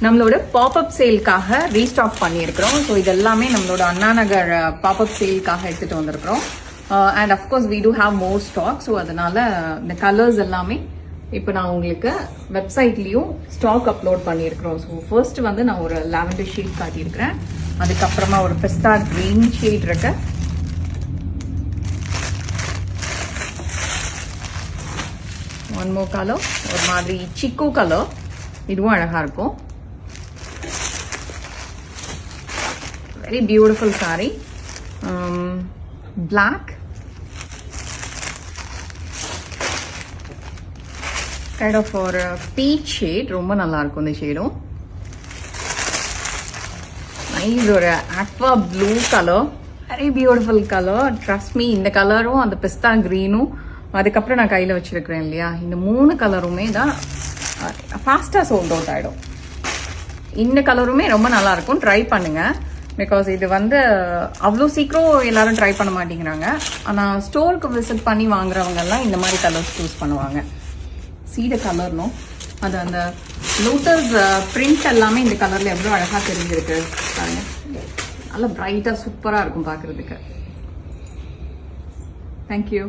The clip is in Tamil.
நம்மளோட பாப்அப் சேல்காக ரீஸ்டாக் பண்ணியிருக்கிறோம். ஸோ இதெல்லாமே நம்மளோட அண்ணா நகர் பாப்அப் சேல்காக எடுத்துகிட்டு வந்திருக்கிறோம். And of course we do have more stock. So அதனால இந்த கலர்ஸ் எல்லாமே இப்போ நான் உங்களுக்கு வெப்சைட்லேயும் ஸ்டாக் அப்லோட் பண்ணியிருக்கிறோம். ஸோ ஃபர்ஸ்ட் வந்து நான் ஒரு லாவெண்டர் ஷேட் காட்டியிருக்கிறேன். அதுக்கப்புறமா ஒரு பிஸ்தா கிரீன் ஷேட் இருக்கு. ஒன் மோர் கலர் ஒரு மாதிரி சிக்கு கலர், இதுவும் அழகா இருக்கும். Very beautiful sari. Black kind of ஒரு பீச் ஷேட், ரொம்ப நல்லா இருக்கும் இந்த ஷேடும். நைஸ் ஒரு aqua blue colour, very beautiful colour. Trust me, இந்த கலரும் அந்த பிஸ்தா கிரீனும் அதுக்கப்புறம் நான் கையில் வச்சிருக்கிறேன் இல்லையா, இந்த 3 கலருமே தான் ஃபாஸ்ட்டாக சோல்ட் அவுட் ஆகிடும். இந்த கலருமே ரொம்ப நல்லா இருக்கும், ட்ரை பண்ணுங்க. பிகாஸ் இது வந்து அவ்வளோ சீக்கிரம் எல்லாரும் ட்ரை பண்ண மாட்டேங்கிறாங்க. ஆனால் ஸ்டோருக்கு விசிட் பண்ணி வாங்குறவங்கெல்லாம் இந்த மாதிரி கலர்ஸ் சூஸ் பண்ணுவாங்க. சீட கலர்னும் அது அந்த லோட்டஸ் பிரிண்ட் எல்லாமே இந்த கலரில் எவ்வளோ அழகாக தெரிஞ்சிருக்கு பாருங்க. நல்லா பிரைட்டாக சூப்பராக இருக்கும் பார்க்குறதுக்கு. தேங்க்யூ.